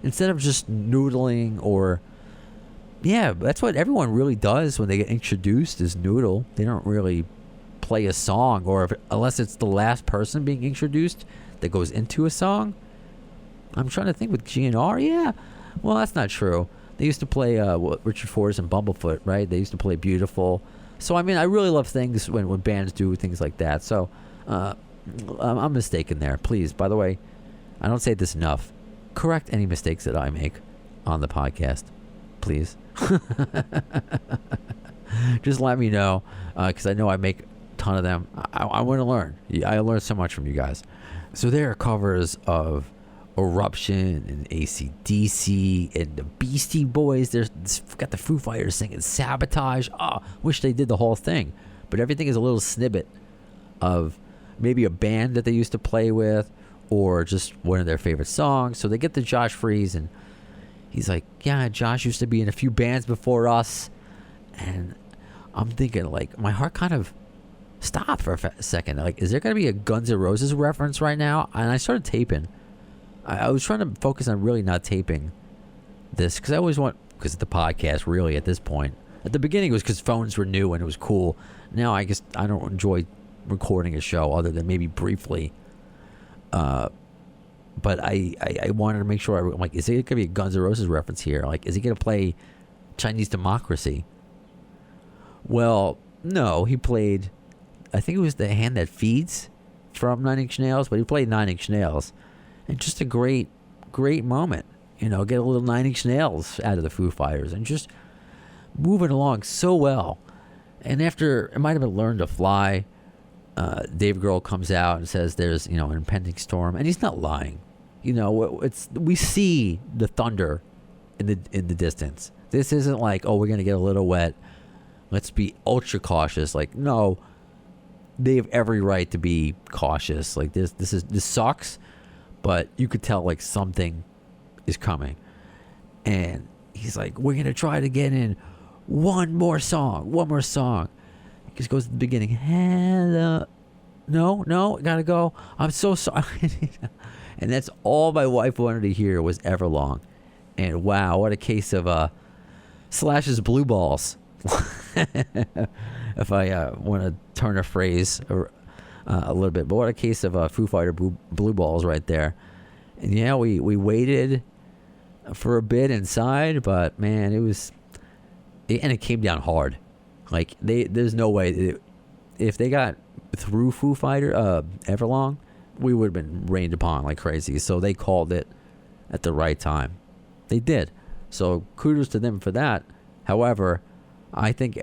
instead of just noodling. Or that's what everyone really does when they get introduced, is noodle. They don't really play a song, or unless it's the last person being introduced that goes into a song. I'm trying to think with GNR. Well, that's not true. They used to play Richard Forrest and Bumblefoot, right? They used to play Beautiful. So I mean, I really love things when bands do things like that. So I'm mistaken there. Please, by the way, I don't say this enough. Correct any mistakes that I make on the podcast, please. Just let me know, because I know I make a ton of them. I want to learn. I learned so much from you guys. So there are covers of Eruption and AC/DC and the Beastie Boys. There's got the Foo Fighters singing Sabotage. Oh, wish they did the whole thing. But everything is a little snippet of maybe a band that they used to play with or just one of their favorite songs. So they get to Josh Freese, and he's like, yeah, Josh used to be in a few bands before us. And I'm thinking, like, my heart kind of stopped for a second. Like, is there going to be a Guns N' Roses reference right now? And I started taping. I was trying to focus on really not taping this because I always want, because of the podcast, really, at this point. At the beginning, it was because phones were new and it was cool. Now, I guess I don't enjoy recording a show other than maybe briefly. But I wanted to make sure, I'm like, is there going to be a Guns N' Roses reference here? Like, is he going to play Chinese Democracy? Well, no, he played, I think it was The Hand That Feeds from Nine Inch Nails, but he played Nine Inch Nails. And just a great moment. You know, get a little Nine Inch Nails out of the Foo Fighters and just moving along so well. And after, it might have been Learn to Fly, Dave Grohl comes out and says there's, you know, an impending storm. And he's not lying. You know, we see the thunder in the distance. This isn't like, oh, we're going to get a little wet. Let's be ultra cautious. Like, no, they have every right to be cautious. Like, this sucks. But you could tell, like, something is coming. And he's like, we're going to try to get in one more song. He just goes to the beginning. Hello. No, gotta go. I'm so sorry. And that's all my wife wanted to hear was Everlong. And wow, what a case of Slash's blue balls. If I want to turn a phrase a little bit. But what a case of Foo Fighter blue balls right there. And yeah, we waited for a bit inside, but man, it came down hard. Like, there's no way if they got through Foo Fighter Everlong, we would have been rained upon like crazy. So they called it at the right time. They did. So kudos to them for that. However, I think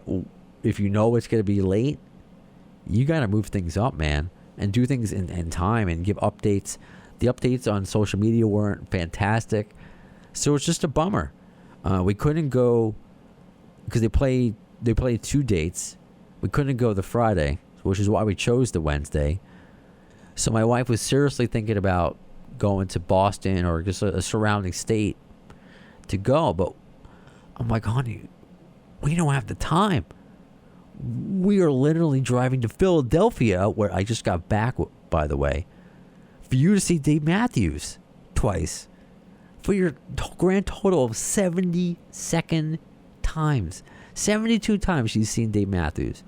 if you know it's going to be late, you got to move things up, man, and do things in time and give updates. The updates on social media weren't fantastic, so it's just a bummer. We couldn't go because they played 2 dates. We couldn't go the Friday, which is why we chose the Wednesday. So my wife was seriously thinking about going to Boston or just a surrounding state to go, but I'm like, honey, we don't have the time. We are literally driving to Philadelphia, where I just got back, by the way, for you to see Dave Matthews twice. For your grand total of 72 times. 72 times she's seen Dave Matthews.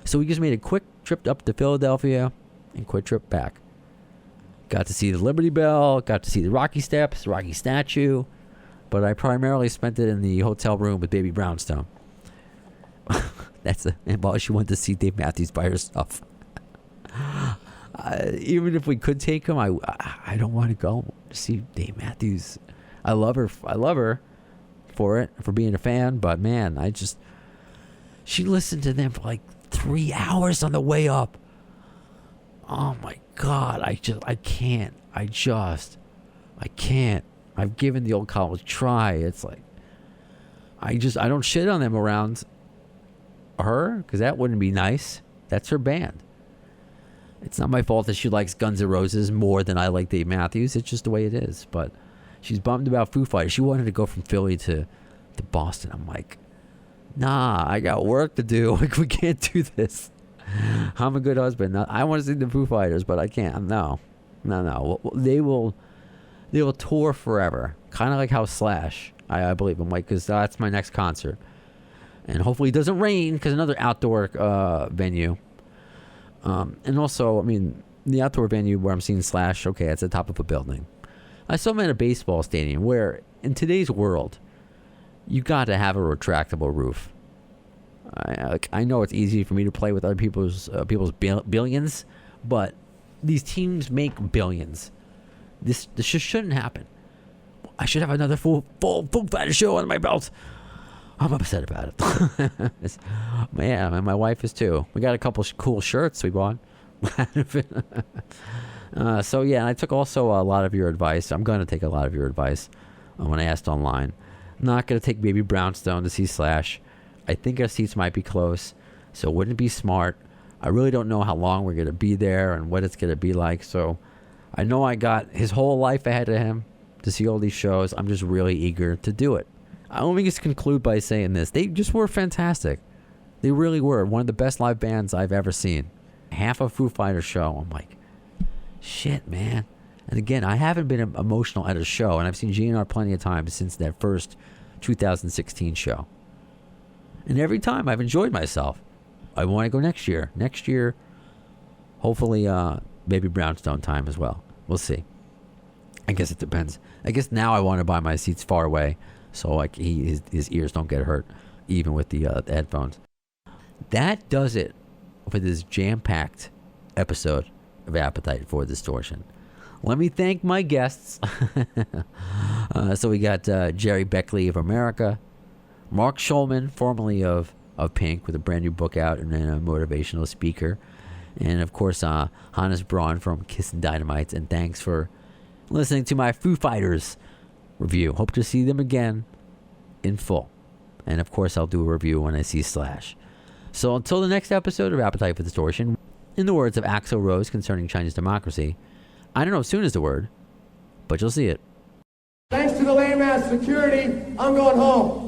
So we just made a quick trip up to Philadelphia and quick trip back. Got to see the Liberty Bell, got to see the Rocky Steps, Rocky Statue, but I primarily spent it in the hotel room with Baby Brownstone. And while she went to see Dave Matthews by herself. Even if we could take him, I don't want to go to see Dave Matthews. I love her for being a fan, but man, she listened to them for like 3 hours on the way up. Oh my God, I can't. I've given the old college try. It's like, I don't shit on them around her, because that wouldn't be nice. That's her band. It's not my fault that she likes Guns N' Roses more than I like Dave Matthews. It's just the way it is. But she's bummed about Foo Fighters. She wanted to go from Philly to Boston. I'm like, nah, I got work to do. Like, we can't do this. I'm a good husband. I want to see the Foo Fighters, but I can't. No. They will tour forever. Kind of like how Slash, I believe. I'm like, because that's my next concert. And hopefully it doesn't rain, because another outdoor venue. And also, I mean, the outdoor venue where I'm seeing Slash, okay, it's the top of a building. I saw him at a baseball stadium where, in today's world, you got to have a retractable roof. I know it's easy for me to play with other people's billions, but these teams make billions. This just shouldn't happen. I should have another full Foo Fighters show on my belt. I'm upset about it. Yeah, and my wife is too. We got a couple cool shirts we bought. So yeah, I took also a lot of your advice. I'm going to take a lot of your advice when I asked online. I'm not going to take Baby Brownstone to see Slash. I think our seats might be close, so wouldn't it be smart? I really don't know how long we're going to be there and what it's going to be like. So I know I got his whole life ahead of him to see all these shows. I'm just really eager to do it. I only just conclude by saying this. They just were fantastic. They really were. One of the best live bands I've ever seen. Half a Foo Fighters show. I'm like, shit, man. And again, I haven't been emotional at a show, and I've seen Gerry and I plenty of times since that first 2016 show. And every time I've enjoyed myself. I want to go next year. Next year, hopefully, Baby Brownstone time as well. We'll see. I guess it depends. I guess now I want to buy my seats far away, so like his ears don't get hurt, even with the headphones. That does it for this jam-packed episode of Appetite for Distortion. Let me thank my guests. So we got Gerry Beckley of America, Mark Schulman, formerly of Pink, with a brand new book out and then a motivational speaker, and of course Hannes Braun from Kissin Dynamite. And thanks for listening to my Foo Fighters review. Hope to see them again in full. And of course I'll do a review when I see Slash. So until the next episode of Appetite for Distortion, in the words of Axl Rose concerning Chinese democracy, I don't know if soon is the word, but you'll see it. Thanks to the lame ass security, I'm going home.